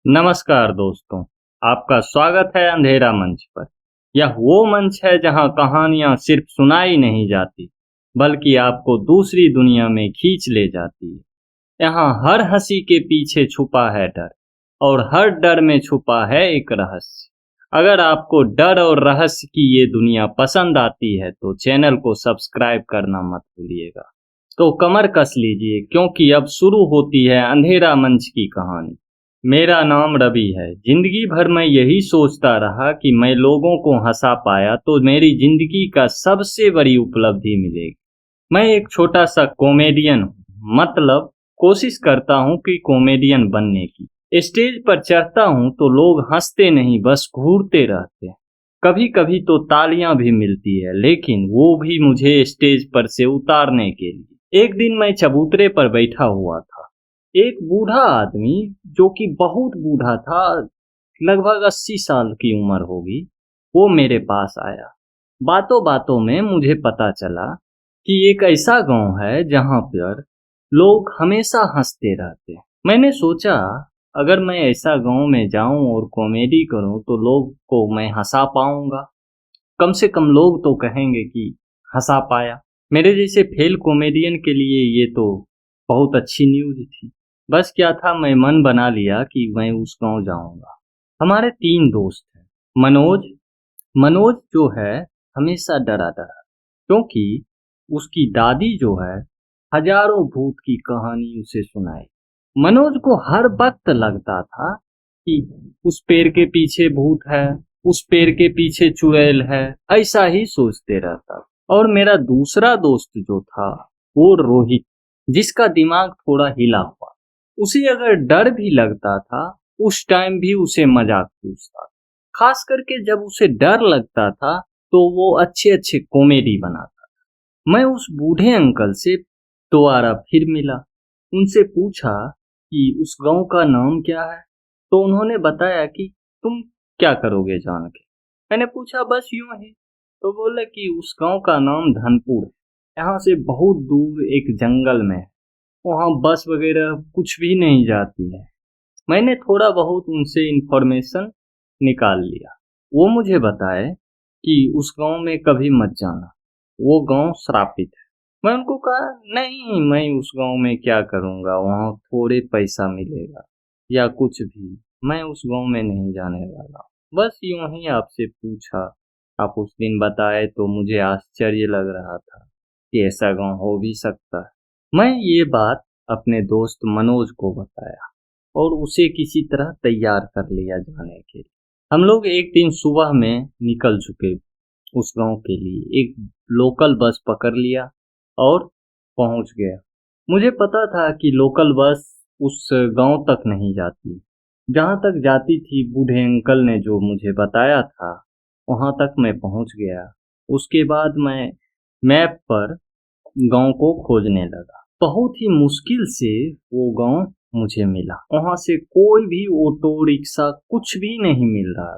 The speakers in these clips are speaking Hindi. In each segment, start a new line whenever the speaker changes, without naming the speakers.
नमस्कार दोस्तों, आपका स्वागत है अंधेरा मंच पर। यह वो मंच है जहां कहानियां सिर्फ सुनाई नहीं जाती, बल्कि आपको दूसरी दुनिया में खींच ले जाती है। यहाँ हर हंसी के पीछे छुपा है डर, और हर डर में छुपा है एक रहस्य। अगर आपको डर और रहस्य की ये दुनिया पसंद आती है तो चैनल को सब्सक्राइब करना मत भूलिएगा। तो कमर कस लीजिए, क्योंकि अब शुरू होती है अंधेरा मंच की कहानी। मेरा नाम रवि है। जिंदगी भर मैं यही सोचता रहा कि मैं लोगों को हंसा पाया तो मेरी जिंदगी का सबसे बड़ी उपलब्धि मिलेगी। मैं एक छोटा सा कॉमेडियन हूँ, मतलब कोशिश करता हूँ कि कॉमेडियन बनने की। स्टेज पर चढ़ता हूँ तो लोग हंसते नहीं, बस घूरते रहते हैं। कभी कभी तो तालियां भी मिलती है, लेकिन वो भी मुझे स्टेज पर से उतारने के लिए। एक दिन मैं चबूतरे पर बैठा हुआ था। एक बूढ़ा आदमी, जो कि बहुत बूढ़ा था, लगभग 80 साल की उम्र होगी, वो मेरे पास आया। बातों बातों में मुझे पता चला कि एक ऐसा गांव है जहां पर लोग हमेशा हंसते रहते हैं। मैंने सोचा, अगर मैं ऐसा गांव में जाऊं और कॉमेडी करूं तो लोग को मैं हंसा पाऊंगा। कम से कम लोग तो कहेंगे कि हंसा पाया। मेरे जैसे फेल कॉमेडियन के लिए ये तो बहुत अच्छी न्यूज़ थी। बस क्या था, मैं मन बना लिया कि मैं उस गांव जाऊंगा। हमारे 3 दोस्त हैं। मनोज मनोज जो है, हमेशा डरा डरा, क्योंकि उसकी दादी जो है, हजारों भूत की कहानी उसे सुनाई। मनोज को हर वक्त लगता था कि उस पेड़ के पीछे भूत है, उस पेड़ के पीछे चुड़ैल है, ऐसा ही सोचते रहता। और मेरा दूसरा दोस्त जो था, वो रोहित, जिसका दिमाग थोड़ा हिला हुआ। उसे अगर डर भी लगता था, उस टाइम भी उसे मजाक पूछता था। खास करके जब उसे डर लगता था तो वो अच्छे अच्छे कॉमेडी बनाता। मैं उस बूढ़े अंकल से दोबारा फिर मिला। उनसे पूछा कि उस गांव का नाम क्या है। तो उन्होंने बताया कि तुम क्या करोगे जान के। मैंने पूछा बस यूं ही। तो बोले कि उस गांव का नाम धनपुर है। यहाँ से बहुत दूर एक जंगल में है। वहाँ बस वगैरह कुछ भी नहीं जाती है। मैंने थोड़ा बहुत उनसे इन्फॉर्मेशन निकाल लिया। वो मुझे बताए कि उस गांव में कभी मत जाना, वो गांव श्रापित है। मैं उनको कहा, नहीं, मैं उस गांव में क्या करूंगा, वहाँ थोड़े पैसा मिलेगा या कुछ भी, मैं उस गांव में नहीं जाने वाला। बस यूं ही आपसे पूछा। आप उस दिन बताए तो मुझे आश्चर्य लग रहा था कि ऐसा गांव हो भी सकता है। मैं ये बात अपने दोस्त मनोज को बताया और उसे किसी तरह तैयार कर लिया जाने के लिए। हम लोग एक दिन सुबह में निकल चुके उस गांव के लिए। एक लोकल बस पकड़ लिया और पहुंच गया। मुझे पता था कि लोकल बस उस गांव तक नहीं जाती। जहां तक जाती थी, बूढ़े अंकल ने जो मुझे बताया था, वहां तक मैं पहुंच गया। उसके बाद मैं मैप पर गांव को खोजने लगा। बहुत ही मुश्किल से वो गांव मुझे मिला। वहां से कोई भी ऑटो रिक्शा कुछ भी नहीं मिल रहा,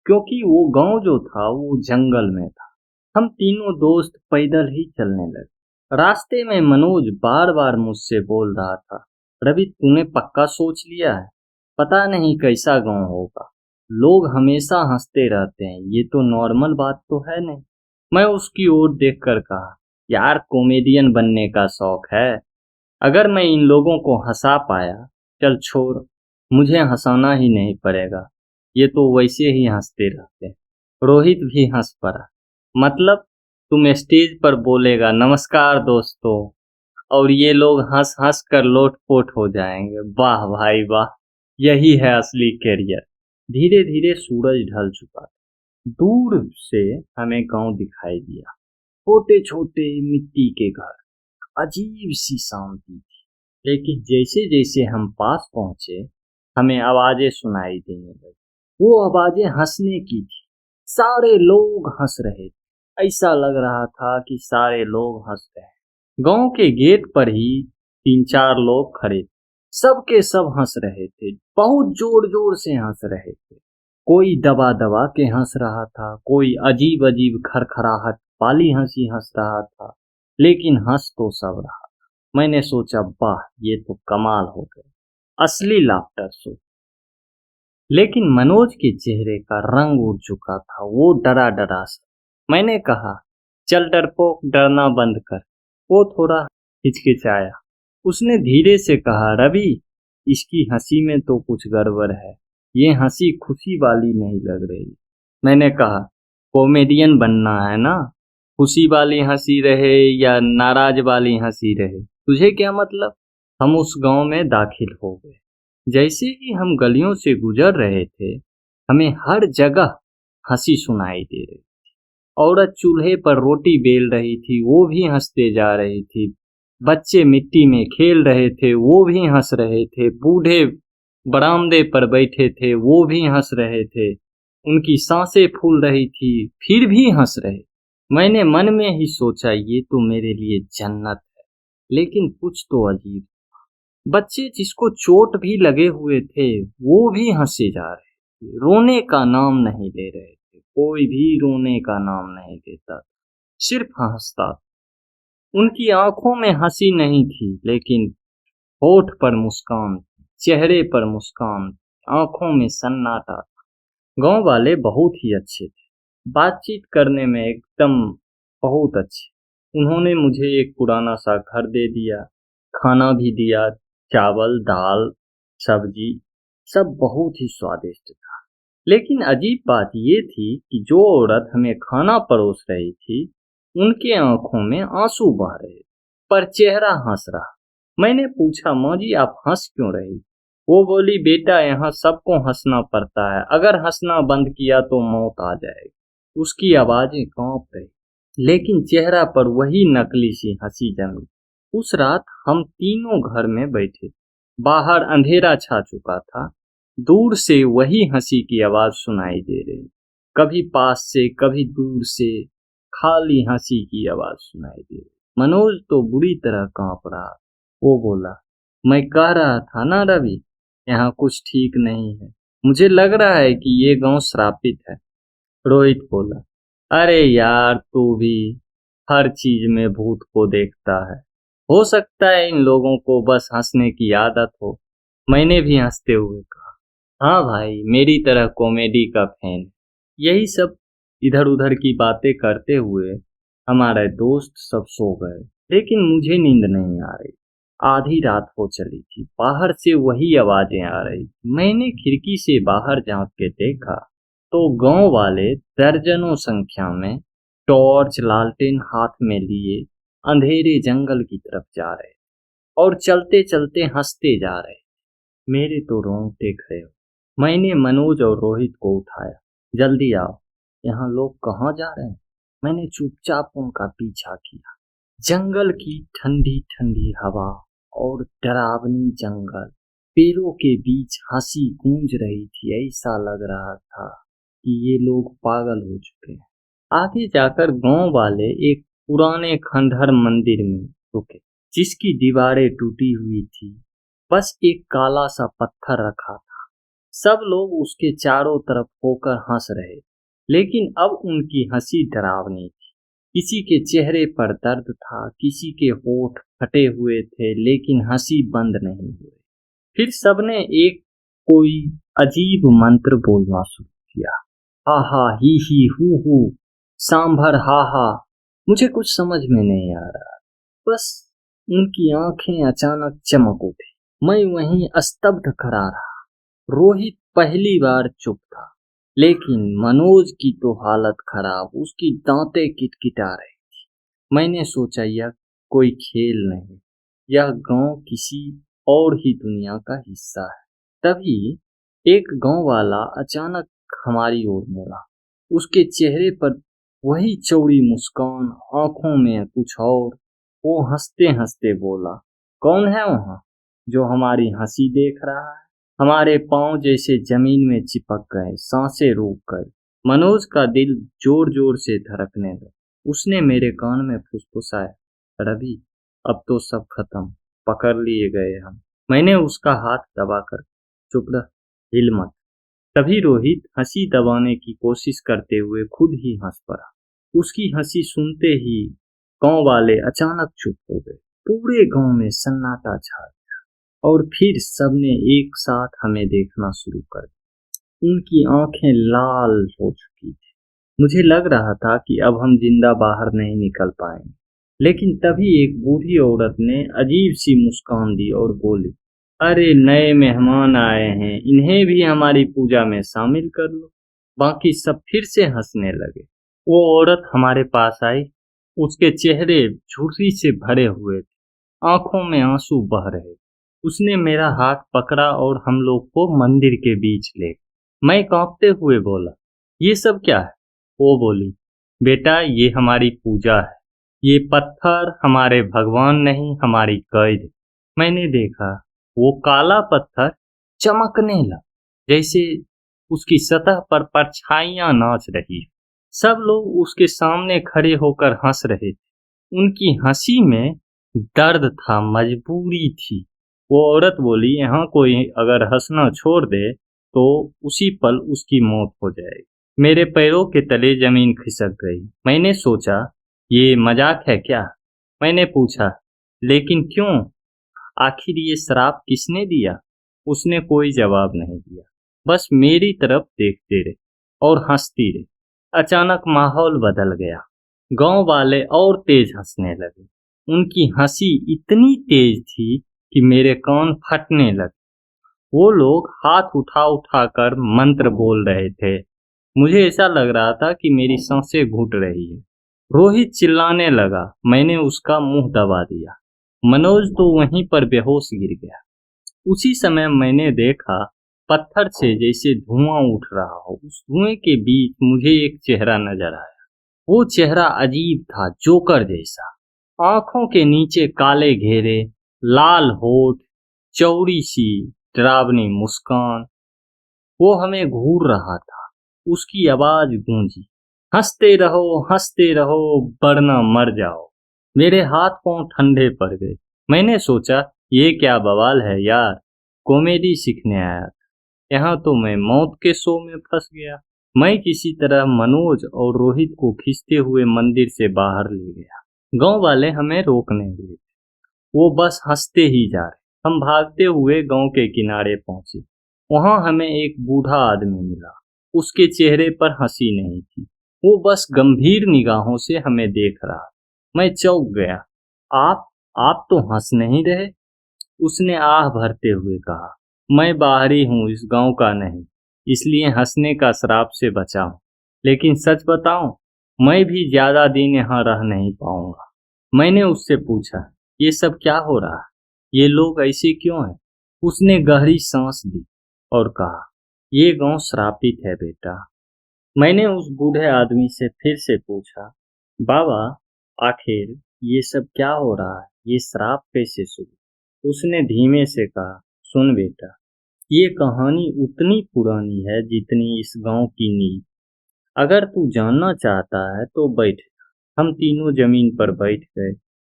क्योंकि वो गांव जो था वो जंगल में था। हम तीनों दोस्त पैदल ही चलने लगे। रास्ते में मनोज बार बार मुझसे बोल रहा था, रवि तूने पक्का सोच लिया है? पता नहीं कैसा गांव होगा, लोग हमेशा हंसते रहते हैं, ये तो नॉर्मल बात तो है नहीं। मैं उसकी ओर देखकर कहा, यार कॉमेडियन बनने का शौक है, अगर मैं इन लोगों को हंसा पाया, चल छोड़, मुझे हंसाना ही नहीं पड़ेगा, ये तो वैसे ही हंसते रहते हैं। रोहित भी हंस पड़ा। मतलब तुम स्टेज पर बोलेगा नमस्कार दोस्तों, और ये लोग हंस हंस कर लोटपोट हो जाएंगे। वाह भाई वाह, यही है असली करियर। धीरे धीरे सूरज ढल चुका था। दूर से हमें गांव दिखाई दिया। छोटे छोटे मिट्टी के घर, अजीब सी शांति थी। लेकिन जैसे जैसे हम पास पहुंचे, हमें आवाजें सुनाई देने लगी। वो आवाजें हंसने की थी। सारे लोग हंस रहे थे। ऐसा लग रहा था कि सारे लोग हंस रहे हैं। गांव के गेट पर ही 3-4 लोग खड़े थे। सब के सब हंस रहे थे, बहुत जोर जोर से हंस रहे थे। कोई दबा दबा के हंस रहा था, कोई अजीब अजीब खरखराहट वाली हंसी हंस रहा था, लेकिन हंस तो सब रहा। मैंने सोचा, वाह, ये तो कमाल हो गया, असली लाफ्टर शो। लेकिन मनोज के चेहरे का रंग उड़ चुका था, वो डरा डरा सा। मैंने कहा, चल डरपोक, डरना बंद कर। वो थोड़ा हिचकिचाया। उसने धीरे से कहा, रवि, इसकी हंसी में तो कुछ गड़बड़ है, ये हंसी खुशी वाली नहीं लग रही। मैंने कहा, कॉमेडियन बनना है ना, खुशी वाली हंसी रहे या नाराज वाली हंसी रहे, तुझे क्या मतलब। हम उस गांव में दाखिल हो गए। जैसे ही हम गलियों से गुजर रहे थे, हमें हर जगह हंसी सुनाई दे रही। औरत चूल्हे पर रोटी बेल रही थी, वो भी हंसते जा रही थी। बच्चे मिट्टी में खेल रहे थे, वो भी हंस रहे थे। बूढ़े बरामदे पर बैठे थे, वो भी हंस रहे थे। उनकी सांसें फूल रही थी, फिर भी हंस रहे। मैंने मन में ही सोचा, ये तो मेरे लिए जन्नत है। लेकिन कुछ तो अजीब। बच्चे जिसको चोट भी लगे हुए थे, वो भी हंसे जा रहे थे, रोने का नाम नहीं ले रहे थे। कोई भी रोने का नाम नहीं लेता, सिर्फ हंसता। उनकी आंखों में हंसी नहीं थी, लेकिन होठ पर मुस्कान थी, चेहरे पर मुस्कान थी, आंखों में सन्नाटा था। गांव वाले बहुत ही अच्छे थे, बातचीत करने में एकदम बहुत अच्छे। उन्होंने मुझे एक पुराना सा घर दे दिया, खाना भी दिया, चावल दाल सब्जी, सब बहुत ही स्वादिष्ट था। लेकिन अजीब बात ये थी कि जो औरत हमें खाना परोस रही थी, उनके आंखों में आंसू बह रहे थे, पर चेहरा हंस रहा। मैंने पूछा, माँ जी आप हंस क्यों रही। वो बोली, बेटा यहाँ सबको हंसना पड़ता है, अगर हंसना बंद किया तो मौत आ जाएगी। उसकी आवाजें कांप रही, लेकिन चेहरा पर वही नकली सी हंसी जमी। उस रात हम तीनों घर में बैठे थे। बाहर अंधेरा छा चुका था। दूर से वही हंसी की आवाज सुनाई दे रही, कभी पास से कभी दूर से, खाली हंसी की आवाज सुनाई दे रही। मनोज तो बुरी तरह कांप रहा। वो बोला, मैं कह रहा था ना रवि, यहाँ कुछ ठीक नहीं है, मुझे लग रहा है कि ये गांव श्रापित है। रोहित बोला, अरे यार तू भी हर चीज में भूत को देखता है। हो सकता है इन लोगों को बस हंसने की आदत हो। मैंने भी हंसते हुए कहा, हाँ भाई, मेरी तरह कॉमेडी का फैन। यही सब इधर उधर की बातें करते हुए हमारे दोस्त सब सो गए, लेकिन मुझे नींद नहीं आ रही। आधी रात हो चली थी, बाहर से वही आवाजें आ रही थी। मैंने खिड़की से बाहर झांक के देखा तो गांव वाले दर्जनों संख्या में टॉर्च लालटेन हाथ में लिए अंधेरे जंगल की तरफ जा रहे और चलते चलते हंसते जा रहे। मेरे तो रोंगटे खड़े हो। मैंने मनोज और रोहित को उठाया, जल्दी आओ, यहाँ लोग कहाँ जा रहे हैं। मैंने चुपचाप उनका पीछा किया। जंगल की ठंडी ठंडी हवा और डरावनी जंगल, पेड़ों के बीच हंसी गूंज रही थी। ऐसा लग रहा था कि ये लोग पागल हो चुके हैं। आगे जाकर गांव वाले एक पुराने खंडहर मंदिर में रुके, जिसकी दीवारें टूटी हुई थी, बस एक काला सा पत्थर रखा था। सब लोग उसके चारों तरफ होकर हंस रहे, लेकिन अब उनकी हंसी डरावनी थी। किसी के चेहरे पर दर्द था, किसी के होठ फटे हुए थे, लेकिन हंसी बंद नहीं हुई। फिर सबने एक कोई अजीब मंत्र बोलना शुरू किया, हा हा ही हु सांभर हा हा। मुझे कुछ समझ में नहीं आ रहा, बस उनकी आंखें अचानक चमक उठी। मैं वहीं स्तब्ध खड़ा रहा। रोहित पहली बार चुप था, लेकिन मनोज की तो हालत खराब, उसकी दांतें किटकिटा रही थी। मैंने सोचा, यह कोई खेल नहीं, यह गांव किसी और ही दुनिया का हिस्सा है। तभी एक गांव वाला अचानक हमारी ओर मुड़ा। उसके चेहरे पर वही चौड़ी मुस्कान, आंखों में कुछ और। वो हंसते हंसते बोला, कौन है वहां जो हमारी हंसी देख रहा है। हमारे पांव जैसे जमीन में चिपक गए, सांसें रुक गई। मनोज का दिल जोर जोर से धड़कने लगा। उसने मेरे कान में फुसफुसाया, रवि अब तो सब खत्म, पकड़ लिए गए हम। मैंने उसका हाथ दबाकर, चुप रह, हिल मत। तभी रोहित हंसी दबाने की कोशिश करते हुए खुद ही हंस पड़ा। उसकी हंसी सुनते ही गांव वाले अचानक चुप हो गए। पूरे गांव में सन्नाटा छा गया और फिर सबने एक साथ हमें देखना शुरू कर दिया। उनकी आंखें लाल हो चुकी थी। मुझे लग रहा था कि अब हम जिंदा बाहर नहीं निकल पाएंगे। लेकिन तभी एक बूढ़ी औरत ने अजीब सी मुस्कान दी और बोली, अरे नए मेहमान आए हैं, इन्हें भी हमारी पूजा में शामिल कर लो। बाकी सब फिर से हंसने लगे। वो औरत हमारे पास आई। उसके चेहरे झुर्री से भरे हुए थे, आंखों में आंसू बह रहे। उसने मेरा हाथ पकड़ा और हम लोग को मंदिर के बीच ले गई। मैं कांपते हुए बोला, ये सब क्या है? वो बोली, बेटा ये हमारी पूजा है। ये पत्थर हमारे भगवान नहीं, हमारी कैद। मैंने देखा वो काला पत्थर चमकने लगा, जैसे उसकी सतह पर परछाइयां नाच रही। सब लोग उसके सामने खड़े होकर हंस रहे थे। उनकी हंसी में दर्द था, मजबूरी थी। वो औरत बोली, यहाँ कोई अगर हंसना छोड़ दे तो उसी पल उसकी मौत हो जाएगी। मेरे पैरों के तले जमीन खिसक गई। मैंने सोचा, ये मजाक है क्या? मैंने पूछा, लेकिन क्यों? आखिर ये श्राप किसने दिया? उसने कोई जवाब नहीं दिया, बस मेरी तरफ देखते रहे और हंसती रही। अचानक माहौल बदल गया। गांव वाले और तेज हंसने लगे। उनकी हंसी इतनी तेज थी कि मेरे कान फटने लगे। वो लोग हाथ उठा उठा कर मंत्र बोल रहे थे। मुझे ऐसा लग रहा था कि मेरी सांसें घुट रही है। रोहित चिल्लाने लगा। मैंने उसका मुंह दबा दिया। मनोज तो वहीं पर बेहोश गिर गया। उसी समय मैंने देखा, पत्थर से जैसे धुआं उठ रहा हो। उस धुएं के बीच मुझे एक चेहरा नजर आया। वो चेहरा अजीब था, जोकर जैसा। आंखों के नीचे काले घेरे, लाल होठ, चौड़ी सी डरावनी मुस्कान। वो हमें घूर रहा था। उसकी आवाज गूंजी, हंसते रहो वरना मर जाओ। मेरे हाथ पांव ठंडे पड़ गए। मैंने सोचा, ये क्या बवाल है यार, कॉमेडी सीखने आया था, यहाँ तो मैं मौत के शो में फंस गया। मैं किसी तरह मनोज और रोहित को खींचते हुए मंदिर से बाहर ले गया। गांव वाले हमें रोक नहीं रहे थे, वो बस हंसते ही जा रहे। हम भागते हुए गांव के किनारे पहुंचे। वहां हमें एक बूढ़ा आदमी मिला। उसके चेहरे पर हंसी नहीं थी, वो बस गंभीर निगाहों से हमें देख रहा। मैं चौंक गया। आप आप तो हंस नहीं रहे, उसने आह भरते हुए कहा। मैं बाहरी हूँ, इस गांव का नहीं, इसलिए हंसने का श्राप से बचा हूँ। लेकिन सच बताऊं, मैं भी ज्यादा दिन यहाँ रह नहीं पाऊंगा। मैंने उससे पूछा, ये सब क्या हो रहा है? ये लोग ऐसे क्यों हैं? उसने गहरी सांस ली और कहा, ये गांव श्रापित है बेटा। मैंने उस बूढ़े आदमी से फिर से पूछा, बाबा आखिर ये सब क्या हो रहा है? ये श्राप कैसे शुरू? उसने धीमे से कहा, सुन बेटा, ये कहानी उतनी पुरानी है जितनी इस गांव की नींव। अगर तू जानना चाहता है तो बैठ। हम तीनों जमीन पर बैठ गए।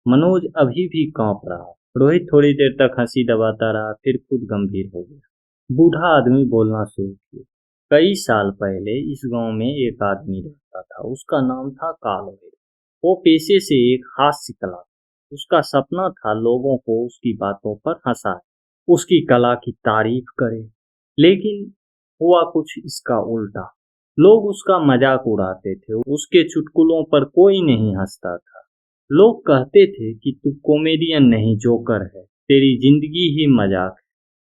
मनोज अभी भी कांप रहा। रोहित थोड़ी देर तक हंसी दबाता रहा, फिर खुद गंभीर हो गया। बूढ़ा आदमी बोलना शुरू किया। कई साल पहले इस गांव में एक आदमी रहता था। उसका नाम था कालभैरव। वो पेशे से एक हास्य कला। उसका सपना था लोगों को उसकी बातों पर हंसाए, उसकी कला की तारीफ करे। लेकिन हुआ कुछ इसका उल्टा। लोग उसका मजाक उड़ाते थे, उसके चुटकुलों पर कोई नहीं हंसता था। लोग कहते थे कि तू कॉमेडियन नहीं, जोकर है, तेरी जिंदगी ही मजाक है।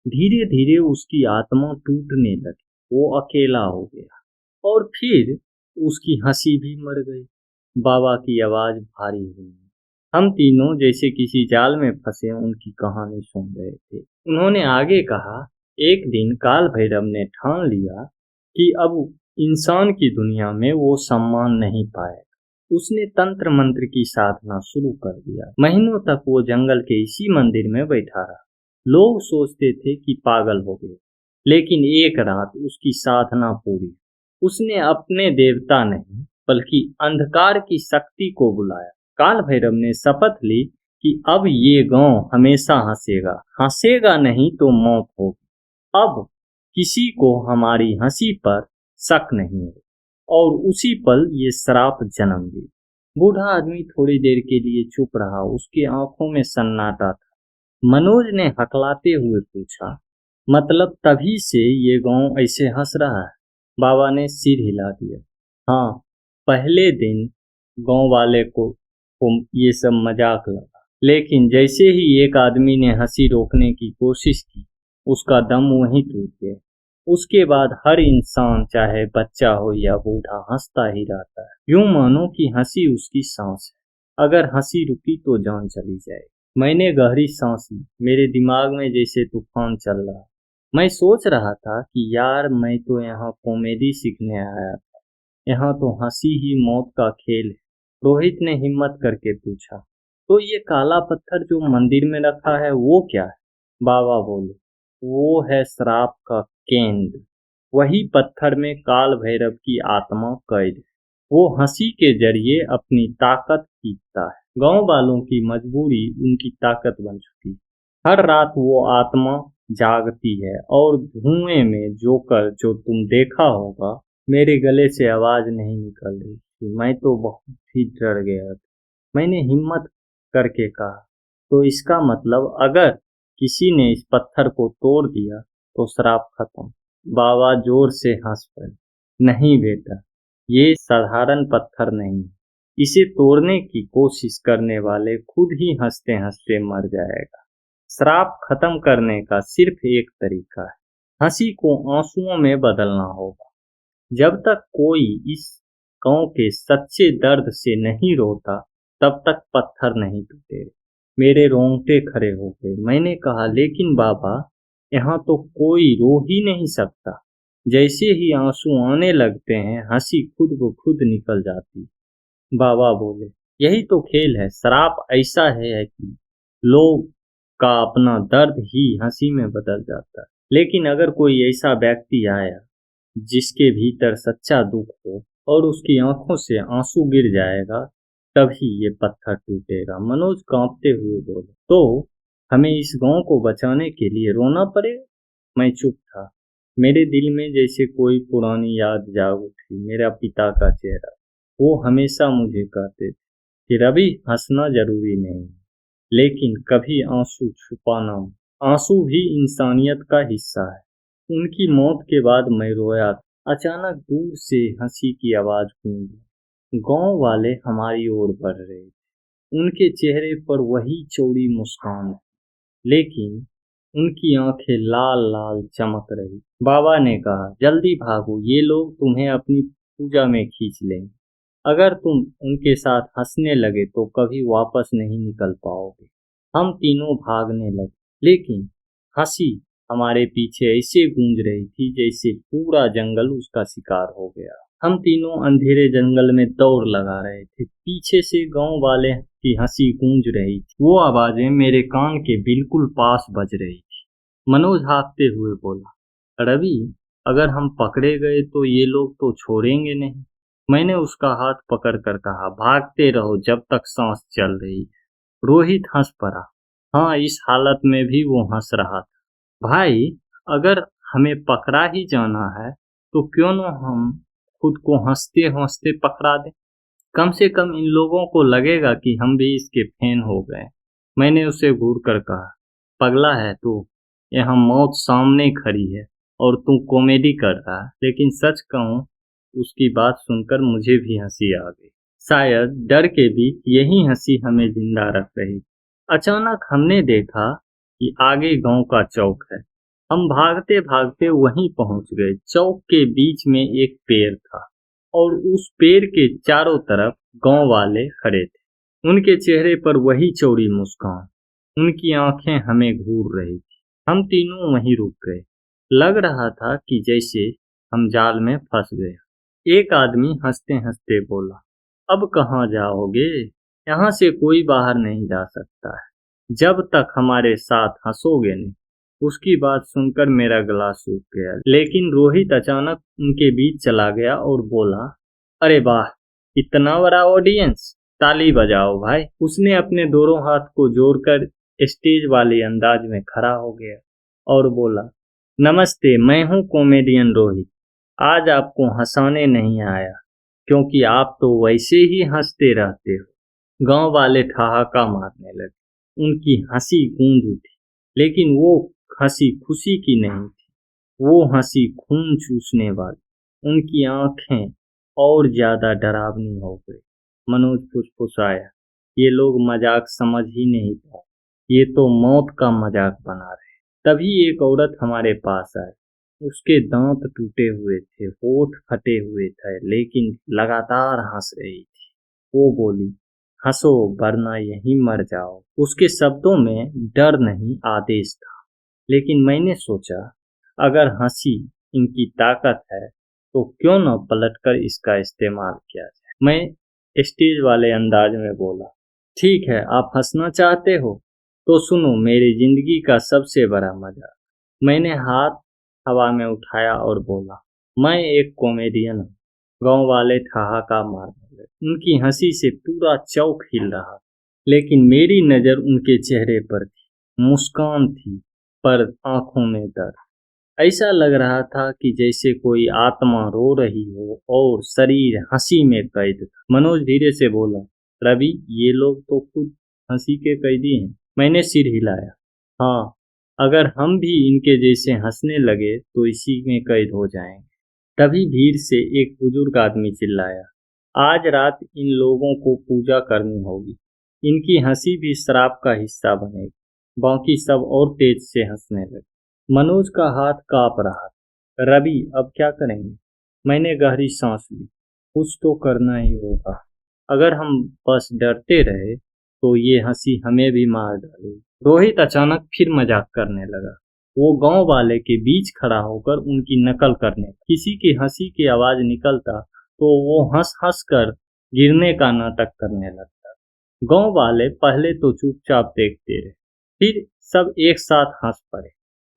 धीरे धीरे उसकी आत्मा टूटने लगी। वो अकेला हो गया और फिर उसकी हंसी भी मर गई। बाबा की आवाज भारी हुई। हम तीनों जैसे किसी जाल में फंसे उनकी कहानी सुन रहे थे। उन्होंने आगे कहा, एक दिन काल भैरव ने ठान लिया कि अब इंसान की दुनिया में वो सम्मान नहीं पाएगा। उसने तंत्र मंत्र की साधना शुरू कर दिया। महीनों तक वो जंगल के इसी मंदिर में बैठा रहा। लोग सोचते थे कि पागल हो गए, लेकिन एक रात उसकी साधना पूरी। उसने अपने देवता नहीं बल्कि अंधकार की शक्ति को बुलाया। काल भैरव ने शपथ ली कि अब ये गांव हमेशा हंसेगा, हंसेगा नहीं तो मौत होगी। अब किसी को हमारी हंसी पर शक नहीं है। और उसी पल ये श्राप जन्म ली। बूढ़ा आदमी थोड़ी देर के लिए चुप रहा। उसकी आंखों में सन्नाटा था। मनोज ने हकलाते हुए पूछा, मतलब तभी से ये गांव ऐसे हंस रहा है? बाबा ने सिर हिला दिया। हाँ, पहले दिन गांव वाले को ये सब मजाक लगा, लेकिन जैसे ही एक आदमी ने हंसी रोकने की कोशिश की, उसका दम वहीं टूट गया। उसके बाद हर इंसान, चाहे बच्चा हो या बूढ़ा, हंसता ही रहता है, यूं मानो कि हंसी उसकी सांस है। अगर हंसी रुकी तो जान चली जाए। मैंने गहरी सांस ली। मेरे दिमाग में जैसे तूफान चल रहा। मैं सोच रहा था कि यार, मैं तो यहाँ कॉमेडी सीखने आया था, यहाँ तो हंसी ही मौत का खेल है। रोहित ने हिम्मत करके पूछा, तो ये काला पत्थर जो मंदिर में रखा है वो क्या है? बाबा बोले, वो है श्राप का केंद्र। वही पत्थर में काल भैरव की आत्मा कैद है। वो हंसी के जरिए अपनी ताकत खींचता है। गांव वालों की मजबूरी उनकी ताकत बन चुकी। हर रात वो आत्मा जागती है और धुएं में जोकर जो तुम देखा होगा। मेरे गले से आवाज नहीं निकल रही थी। मैं तो बहुत ही डर गया था। मैंने हिम्मत करके कहा, तो इसका मतलब अगर किसी ने इस पत्थर को तोड़ दिया तो श्राप खत्म। बाबा जोर से हंस पड़े। नहीं बेटा, ये साधारण पत्थर नहीं। इसे तोड़ने की कोशिश करने वाले खुद ही हंसते हंसते मर जाएगा। श्राप खत्म करने का सिर्फ एक तरीका है, हंसी को आंसुओं में बदलना होगा। जब तक कोई इस गांव के सच्चे दर्द से नहीं रोता, तब तक पत्थर नहीं टूटे। मेरे रोंगटे खड़े हो गए। मैंने कहा, लेकिन बाबा, यहाँ तो कोई रो ही नहीं सकता। जैसे ही आंसू आने लगते हैं, हंसी खुद ब खुद निकल जाती। बाबा बोले, यही तो खेल है। श्राप ऐसा है कि लोग का अपना दर्द ही हंसी में बदल जाता है। लेकिन अगर कोई ऐसा व्यक्ति आया जिसके भीतर सच्चा दुख हो और उसकी आंखों से आंसू गिर जाएगा, तभी ये पत्थर टूटेगा। मनोज कांपते हुए बोले, तो हमें इस गांव को बचाने के लिए रोना पड़ेगा? मैं चुप था। मेरे दिल में जैसे कोई पुरानी याद जाग उठी। मेरा पिता का चेहरा। वो हमेशा मुझे कहते थे कि रवि, हंसना जरूरी नहीं, लेकिन कभी आंसू छुपाना। आंसू भी इंसानियत का हिस्सा है। उनकी मौत के बाद मैं रोया था। अचानक दूर से हंसी की आवाज गूंजी। गांव वाले हमारी ओर बढ़ रहे थे। उनके चेहरे पर वही चौड़ी मुस्कान थी, लेकिन उनकी आंखें लाल लाल चमक रही। बाबा ने कहा, जल्दी भागो, ये लोग तुम्हें अपनी पूजा में खींच लेंगे। अगर तुम उनके साथ हंसने लगे तो कभी वापस नहीं निकल पाओगे। हम तीनों भागने लगे, लेकिन हंसी हमारे पीछे ऐसे गूंज रही थी जैसे पूरा जंगल उसका शिकार हो गया। हम तीनों अंधेरे जंगल में दौड़ लगा रहे थे। पीछे से गांव वाले की हंसी गूंज रही थी। वो आवाजें मेरे कान के बिल्कुल पास बज रही थी। मनोज हाँफते हुए बोला, रवि, अगर हम पकड़े गए तो ये लोग तो छोड़ेंगे नहीं। मैंने उसका हाथ पकड़कर कहा, भागते रहो जब तक सांस चल रही है। रोहित हंस पड़ा। हाँ, इस हालत में भी वो हंस रहा था। भाई, अगर हमें पकड़ा ही जाना है तो क्यों न हम खुद को हंसते हंसते पकड़ा दें। कम से कम इन लोगों को लगेगा कि हम भी इसके फैन हो गए। मैंने उसे घूर कर कहा, पगला है तू? यहाँ मौत सामने खड़ी है और तू कॉमेडी कर रहा है। लेकिन सच कहूँ, उसकी बात सुनकर मुझे भी हंसी आ गई। शायद डर के बीच यही हंसी हमें जिंदा रख रही। अचानक हमने देखा कि आगे गांव का चौक है। हम भागते भागते वहीं पहुंच गए। चौक के बीच में एक पेड़ था और उस पेड़ के चारों तरफ गांव वाले खड़े थे। उनके चेहरे पर वही चौड़ी मुस्कान। उनकी आंखें हमें घूर रही थी। हम तीनों वहीं रुक गए। लग रहा था कि जैसे हम जाल में फंस गए। एक आदमी हंसते हंसते बोला, अब कहाँ जाओगे? यहाँ से कोई बाहर नहीं जा सकता है जब तक हमारे साथ हंसोगे नहीं। उसकी बात सुनकर मेरा गला सूख गया, लेकिन रोहित अचानक उनके बीच चला गया और बोला, अरे वाह, इतना बड़ा ऑडियंस, ताली बजाओ भाई। उसने अपने दोनों हाथ को जोड़कर स्टेज वाले अंदाज में खड़ा हो गया और बोला, नमस्ते, मैं हूँ कॉमेडियन रोहित। आज आपको हंसाने नहीं आया, क्योंकि आप तो वैसे ही हंसते रहते हो। गांव वाले ठहाका मारने लगे। उनकी हंसी गूंज उठी, लेकिन वो हंसी खुशी की नहीं थी, वो हंसी खून चूसने वाली। उनकी आंखें और ज्यादा डरावनी हो गई। मनोज फुसफुसाया, ये लोग मजाक समझ ही नहीं पाए, ये तो मौत का मजाक बना रहे। तभी एक औरत हमारे पास आई। उसके दांत टूटे हुए थे, होठ फटे हुए थे, लेकिन लगातार हंस रही थी। वो बोली, हंसो वरना यहीं मर जाओ। उसके शब्दों में डर नहीं, आदेश था। लेकिन मैंने सोचा, अगर हंसी इनकी ताकत है तो क्यों न पलटकर इसका इस्तेमाल किया जाए। मैं स्टेज वाले अंदाज में बोला, ठीक है, आप हंसना चाहते हो तो सुनो मेरी जिंदगी का सबसे बड़ा मजा। मैंने हाथ हवा में उठाया और बोला, मैं एक कॉमेडियन हूँ। गांव वाले ठहाका मारने लगे। उनकी हंसी से पूरा चौक हिल रहा, लेकिन मेरी नजर उनके चेहरे पर थी। मुस्कान थी, पर आंखों में दर्द। ऐसा लग रहा था कि जैसे कोई आत्मा रो रही हो और शरीर हंसी में कैद था। मनोज धीरे से बोला, रवि, ये लोग तो खुद हंसी के कैदी हैं। मैंने सिर हिलाया। हाँ, अगर हम भी इनके जैसे हंसने लगे तो इसी में कैद हो जाएंगे। तभी भीड़ से एक बुजुर्ग आदमी चिल्लाया, आज रात इन लोगों को पूजा करनी होगी। इनकी हंसी भी श्राप का हिस्सा बनेगी। बाकी सब और तेज से हंसने लगे। मनोज का हाथ कांप रहा था। रवि, अब क्या करेंगे? मैंने गहरी सांस ली। कुछ तो करना ही होगा। अगर हम बस डरते रहे तो ये हंसी हमें भी मार डालेगी। रोहित अचानक फिर मजाक करने लगा। वो गांव वाले के बीच खड़ा होकर उनकी नकल करने लगा। किसी की हंसी की आवाज निकलता तो वो हंस हंस कर गिरने का नाटक करने लगता। गांव वाले पहले तो चुपचाप देखते रहे, फिर सब एक साथ हंस पड़े।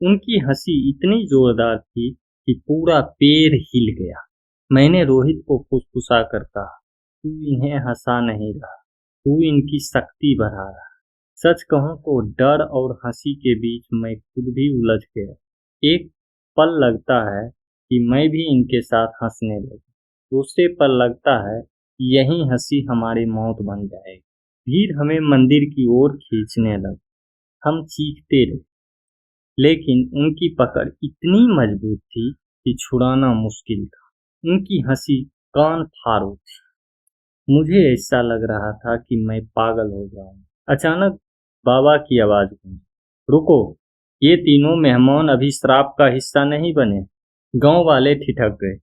उनकी हंसी इतनी जोरदार थी कि पूरा पेड़ हिल गया। मैंने रोहित को फुसफुसा कर कहा, तू इन्हें हंसा नहीं रहा, तू इनकी शक्ति बढ़ा रहा। सच कहूं तो डर और हंसी के बीच मैं खुद भी उलझ गया। एक पल लगता है कि मैं भी इनके साथ हंसने लगूं, दूसरे पल लगता है कि यही हंसी हमारी मौत बन जाएगी। भीड़ हमें मंदिर की ओर खींचने लगी। हम चीखते रहे, लेकिन उनकी पकड़ इतनी मजबूत थी कि छुड़ाना मुश्किल था। उनकी हंसी कान फाड़ू थी। मुझे ऐसा लग रहा था कि मैं पागल हो जाऊं। अचानक बाबा की आवाज गूंजी, रुको, ये तीनों मेहमान अभी श्राप का हिस्सा नहीं बने। गांव वाले ठिठक गए।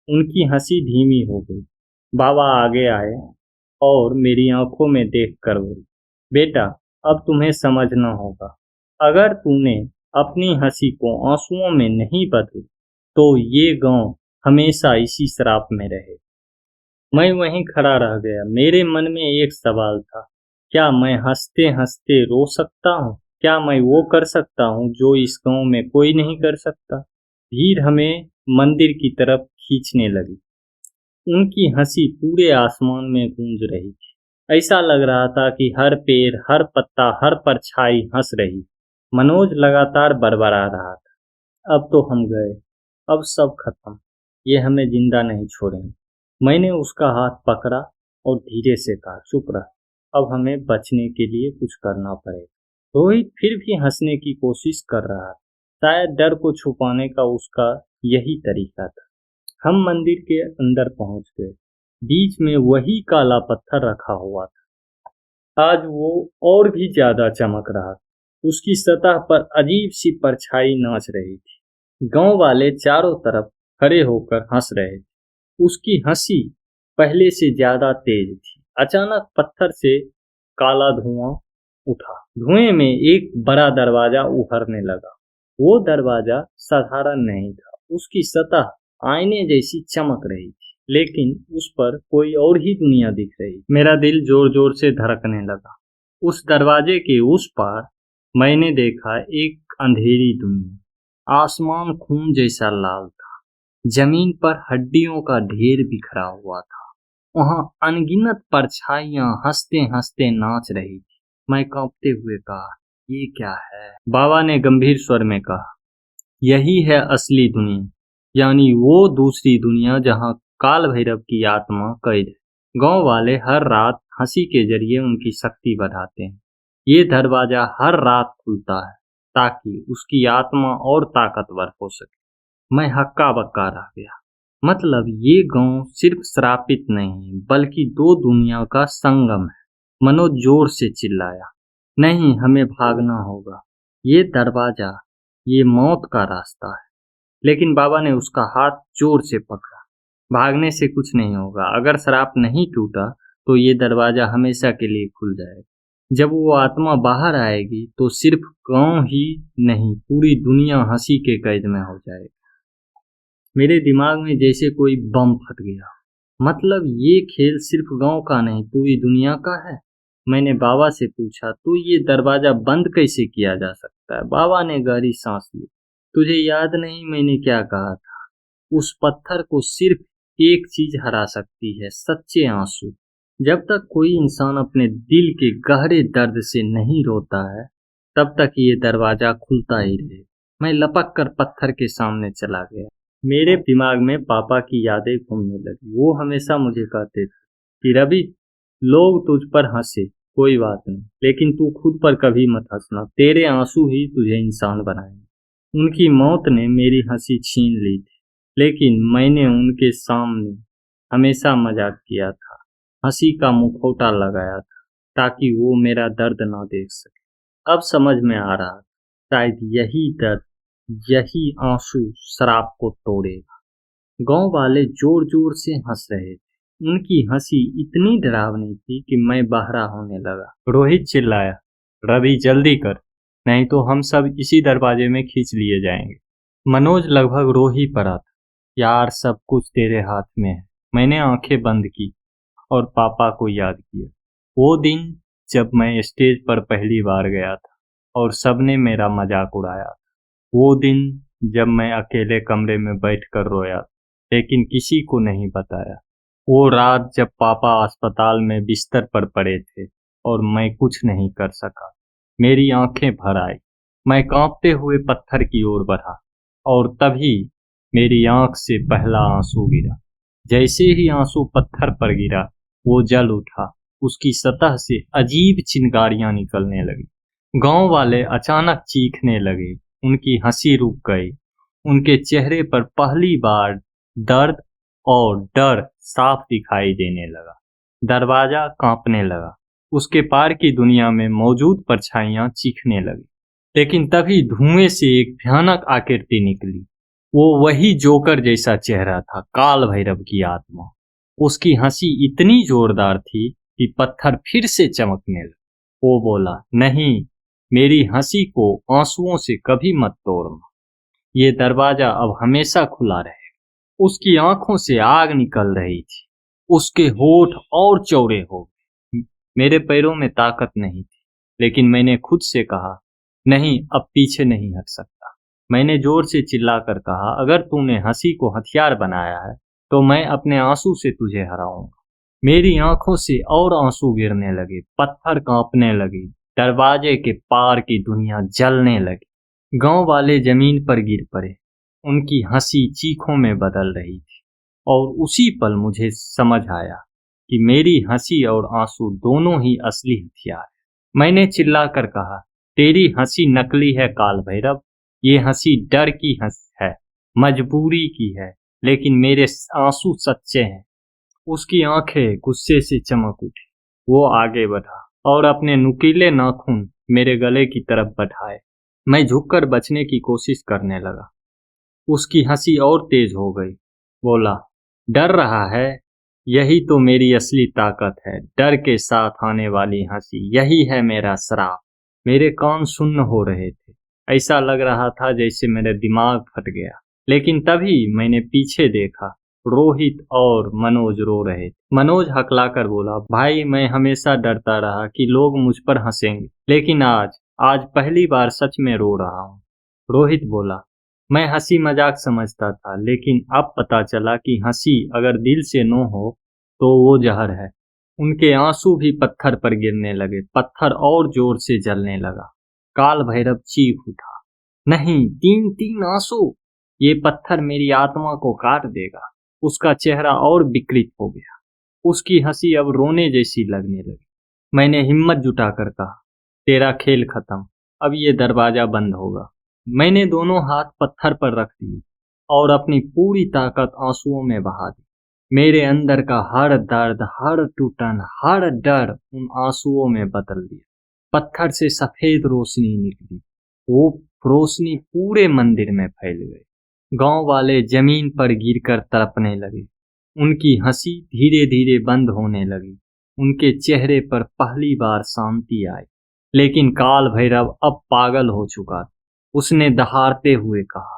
उनकी हंसी धीमी हो गई। बाबा आगे आए और मेरी आंखों में देखकर बोले, बेटा, अब तुम्हें समझना होगा। अगर तूने अपनी हंसी को आंसुओं में नहीं बदला तो ये गांव हमेशा इसी श्राप में रहे। मैं वहीं खड़ा रह गया। मेरे मन में एक सवाल था, क्या मैं हंसते हंसते रो सकता हूँ? क्या मैं वो कर सकता हूँ जो इस गांव में कोई नहीं कर सकता? भीड़ हमें मंदिर की तरफ खींचने लगी। उनकी हंसी पूरे आसमान में गूंज रही थी। ऐसा लग रहा था कि हर पेड़, हर पत्ता, हर परछाई हंस रही। मनोज लगातार बड़बड़ा रहा था, अब तो हम गए, अब सब खत्म, ये हमें जिंदा नहीं छोड़ेंगे। मैंने उसका हाथ पकड़ा और धीरे से कहा, चुप रह, अब हमें बचने के लिए कुछ करना पड़ेगा। रोहित फिर भी हंसने की कोशिश कर रहा था। शायद डर को छुपाने का उसका यही तरीका था। हम मंदिर के अंदर पहुंच गए। बीच में वही काला पत्थर रखा हुआ था। आज वो और भी ज्यादा चमक रहा था। उसकी सतह पर अजीब सी परछाई नाच रही थी। गांव वाले चारों तरफ खड़े होकर हंस रहे थे। उसकी हंसी पहले से ज्यादा तेज थी। अचानक पत्थर से काला धुआं उठा। धुएं में एक बड़ा दरवाजा उभरने लगा। वो दरवाजा साधारण नहीं था। उसकी सतह आईने जैसी चमक रही थी, लेकिन उस पर कोई और ही दुनिया दिख रही। मेरा दिल जोर जोर से धड़कने लगा। उस दरवाजे के उस पार मैंने देखा एक अंधेरी दुनिया। आसमान खून जैसा लाल था। जमीन पर हड्डियों का ढेर बिखरा हुआ था। वहां अनगिनत परछाइयां हंसते हंसते नाच रही थी। मैं कांपते हुए कहा, ये क्या है? बाबा ने गंभीर स्वर में कहा, यही है असली दुनिया, यानी वो दूसरी दुनिया जहां काल भैरव की आत्मा कैद है। गांव वाले हर रात हंसी के जरिए उनकी शक्ति बढ़ाते हैं। ये दरवाजा हर रात खुलता है ताकि उसकी आत्मा और ताकतवर हो सके। मैं हक्का बक्का रह गया। मतलब ये गांव सिर्फ श्रापित नहीं बल्कि दो दुनिया का संगम है। मनोज जोर से चिल्लाया, नहीं, हमें भागना होगा। ये दरवाजा, ये मौत का रास्ता है। लेकिन बाबा ने उसका हाथ जोर से पकड़ा। भागने से कुछ नहीं होगा। अगर श्राप नहीं टूटा तो ये दरवाजा हमेशा के लिए खुल जाएगा। जब वो आत्मा बाहर आएगी तो सिर्फ गांव ही नहीं, पूरी दुनिया हंसी के कैद में हो जाएगी। मेरे दिमाग में जैसे कोई बम फट गया। मतलब ये खेल सिर्फ गांव का नहीं, पूरी दुनिया का है। मैंने बाबा से पूछा, तो ये दरवाजा बंद कैसे किया जा सकता है? बाबा ने गहरी सांस ली। तुझे याद नहीं मैंने क्या कहा था? उस पत्थर को सिर्फ एक चीज हरा सकती है, सच्चे आंसू। जब तक कोई इंसान अपने दिल के गहरे दर्द से नहीं रोता है, तब तक ये दरवाजा खुलता ही रहे। मैं लपक कर पत्थर के सामने चला गया। मेरे दिमाग में पापा की यादें घूमने लगी। वो हमेशा मुझे कहते थे कि रवि, लोग तुझ पर हंसे, कोई बात नहीं, लेकिन तू खुद पर कभी मत हंसना। तेरे आंसू ही तुझे इंसान बनाएंगे। उनकी मौत ने मेरी हंसी छीन ली थी, लेकिन मैंने उनके सामने हमेशा मजाक किया था, हंसी का मुखौटा लगाया था, ताकि वो मेरा दर्द ना देख सके। अब समझ में आ रहा था, शायद यही दर्द, यही आंसू शराब को तोड़ेगा। गांव वाले जोर जोर से हंस रहे थे। उनकी हंसी इतनी डरावनी थी कि मैं बहरा होने लगा। रोहित चिल्लाया, रवि जल्दी कर, नहीं तो हम सब इसी दरवाजे में खींच लिए जाएंगे। मनोज लगभग रो ही पड़ा था। यार, सब कुछ तेरे हाथ में है। मैंने आंखें बंद की और पापा को याद किया। वो दिन जब मैं स्टेज पर पहली बार गया था और सबने मेरा मजाक उड़ाया था। वो दिन जब मैं अकेले कमरे में बैठकर रोया, लेकिन किसी को नहीं बताया। वो रात जब पापा अस्पताल में बिस्तर पर पड़े थे और मैं कुछ नहीं कर सका। मेरी आंखें भर आई। मैं कांपते हुए पत्थर की ओर बढ़ा और तभी मेरी आंख से पहला आंसू गिरा। जैसे ही आंसू पत्थर पर गिरा, वो जल उठा। उसकी सतह से अजीब चिंगारियां निकलने लगी। गांव वाले अचानक चीखने लगे। उनकी हंसी रुक गई। उनके चेहरे पर पहली बार दर्द और डर साफ दिखाई देने लगा। दरवाजा कांपने लगा। उसके पार की दुनिया में मौजूद परछाइयां चीखने लगी। लेकिन तभी धुएं से एक भयानक आकृति निकली। वो वही जोकर जैसा चेहरा था, काल भैरव की आत्मा। उसकी हंसी इतनी जोरदार थी कि पत्थर फिर से चमकने लगा। वो बोला, नहीं, मेरी हंसी को आंसुओं से कभी मत तोड़ना। ये दरवाजा अब हमेशा खुला रहेगा। उसकी आंखों से आग निकल रही थी। उसके होठ और चौड़े हो गए। मेरे पैरों में ताकत नहीं थी, लेकिन मैंने खुद से कहा, नहीं, अब पीछे नहीं हट सकता। मैंने जोर से चिल्लाकर कहा, अगर तूने हंसी को हथियार बनाया है तो मैं अपने आंसू से तुझे हराऊंगा। मेरी आंखों से और आंसू गिरने लगे। पत्थर कांपने लगे। दरवाजे के पार की दुनिया जलने लगी। गांव वाले जमीन पर गिर पड़े। उनकी हंसी चीखों में बदल रही थी और उसी पल मुझे समझ आया कि मेरी हंसी और आंसू दोनों ही असली हथियार हैं। मैंने चिल्लाकर कहा, तेरी हंसी नकली है काल भैरव। ये हंसी डर की हंसी है, मजबूरी की है, लेकिन मेरे आंसू सच्चे हैं। उसकी आंखें गुस्से से चमक उठी। वो आगे बढ़ा और अपने नुकीले नाखून मेरे गले की तरफ बढ़ाए। मैं झुककर बचने की कोशिश करने लगा। उसकी हंसी और तेज हो गई। बोला, डर रहा है? यही तो मेरी असली ताकत है। डर के साथ आने वाली हंसी, यही है मेरा श्राप। मेरे कान सुन्न हो रहे थे। ऐसा लग रहा था जैसे मेरा दिमाग फट गया। लेकिन तभी मैंने पीछे देखा। रोहित और मनोज रो रहे थे। मनोज हकलाकर बोला, भाई, मैं हमेशा डरता रहा कि लोग मुझ पर हंसेंगे, लेकिन आज पहली बार सच में रो रहा हूँ। रोहित बोला, मैं हंसी मजाक समझता था, लेकिन अब पता चला कि हंसी अगर दिल से न हो तो वो जहर है। उनके आंसू भी पत्थर पर गिरने लगे। पत्थर और जोर से जलने लगा। काल भैरव चीख उठा, नहीं, 3-3 आंसू। ये पत्थर मेरी आत्मा को काट देगा। उसका चेहरा और विकृत हो गया। उसकी हंसी अब रोने जैसी लगने लगी। मैंने हिम्मत जुटाकर कहा, तेरा खेल खत्म। अब ये दरवाजा बंद होगा। मैंने दोनों हाथ पत्थर पर रख दिए और अपनी पूरी ताकत आंसुओं में बहा दी। मेरे अंदर का हर दर्द, हर टूटन, हर डर उन आंसुओं में बदल दिया। पत्थर से सफेद रोशनी निकली। वो रोशनी पूरे मंदिर में फैल गई। गांव वाले जमीन पर गिरकर तड़पने लगे। उनकी हंसी धीरे धीरे बंद होने लगी। उनके चेहरे पर पहली बार शांति आई। लेकिन काल भैरव अब पागल हो चुका था। उसने दहाड़ते हुए कहा,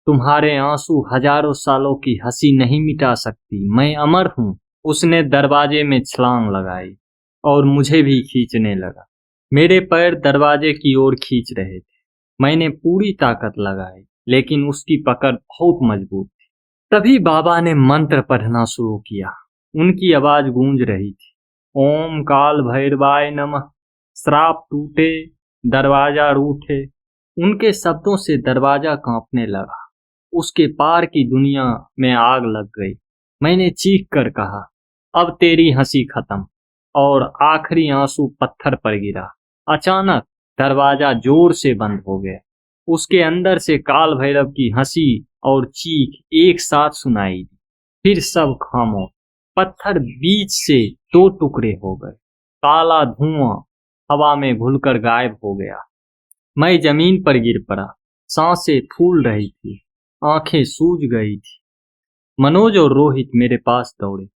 तुम्हारे आंसू हजारों सालों की हंसी नहीं मिटा सकती। मैं अमर हूं। उसने दरवाजे में छलांग लगाई और मुझे भी खींचने लगा। मेरे पैर दरवाजे की ओर खींच रहे थे। मैंने पूरी ताकत लगाई, लेकिन उसकी पकड़ बहुत मजबूत थी। तभी बाबा ने मंत्र पढ़ना शुरू किया। उनकी आवाज गूंज रही थी, ओम काल भैरवाय नमः। श्राप टूटे, दरवाजा रूठे। उनके शब्दों से दरवाजा कांपने लगा। उसके पार की दुनिया में आग लग गई। मैंने चीख कर कहा, अब तेरी हंसी खत्म। और आखिरी आंसू पत्थर पर गिरा। अचानक दरवाजा जोर से बंद हो गया। उसके अंदर से काल भैरव की हंसी और चीख एक साथ सुनाई दी। फिर सब खामोश। पत्थर बीच से दो टुकड़े हो गए। काला धुआं हवा में घुलकर गायब हो गया। मैं जमीन पर गिर पड़ा। सांसें फूल रही थी, आंखें सूज गई थी। मनोज और रोहित मेरे पास दौड़े।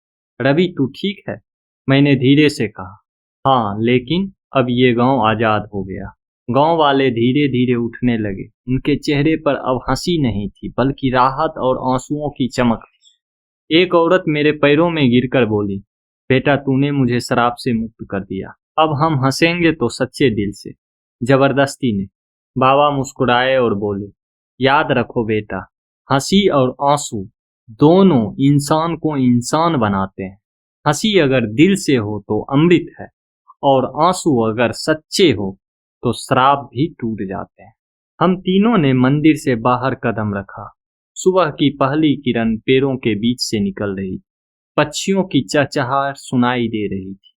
रवि, तू ठीक है? मैंने धीरे से कहा। हाँ, लेकिन अब ये गांव आजाद हो गया। गांव वाले धीरे धीरे उठने लगे। उनके चेहरे पर अब हंसी नहीं थी, बल्कि राहत और आंसुओं की चमक थी। एक औरत मेरे पैरों में गिरकर बोली, बेटा, तूने मुझे श्राप से मुक्त कर दिया। अब हम हंसेंगे तो सच्चे दिल से, जबरदस्ती नहीं। बाबा मुस्कुराए और बोले, याद रखो बेटा, हंसी और आंसू दोनों इंसान को इंसान बनाते हैं। हंसी अगर दिल से हो तो अमृत है, और आंसू अगर सच्चे हो तो श्राप भी टूट जाते हैं। हम तीनों ने मंदिर से बाहर कदम रखा। सुबह की पहली किरण पेड़ों के बीच से निकल रही थी। पक्षियों की चहचहाहट सुनाई दे रही थी।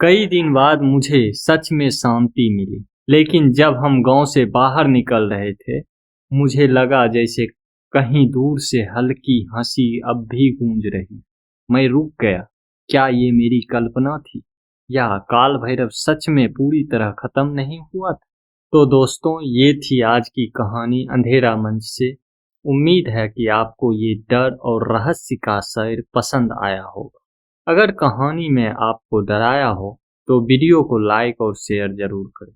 कई दिन बाद मुझे सच में शांति मिली। लेकिन जब हम गांव से बाहर निकल रहे थे, मुझे लगा जैसे कहीं दूर से हल्की हंसी अब भी गूंज रही। मैं रुक गया। क्या ये मेरी कल्पना थी, या काल भैरव सच में पूरी तरह खत्म नहीं हुआ था? तो दोस्तों, ये थी आज की कहानी अंधेरा मंच से। उम्मीद है कि आपको ये डर और रहस्य का शेर पसंद आया होगा। अगर कहानी में आपको डराया हो तो वीडियो को लाइक और शेयर जरूर करें।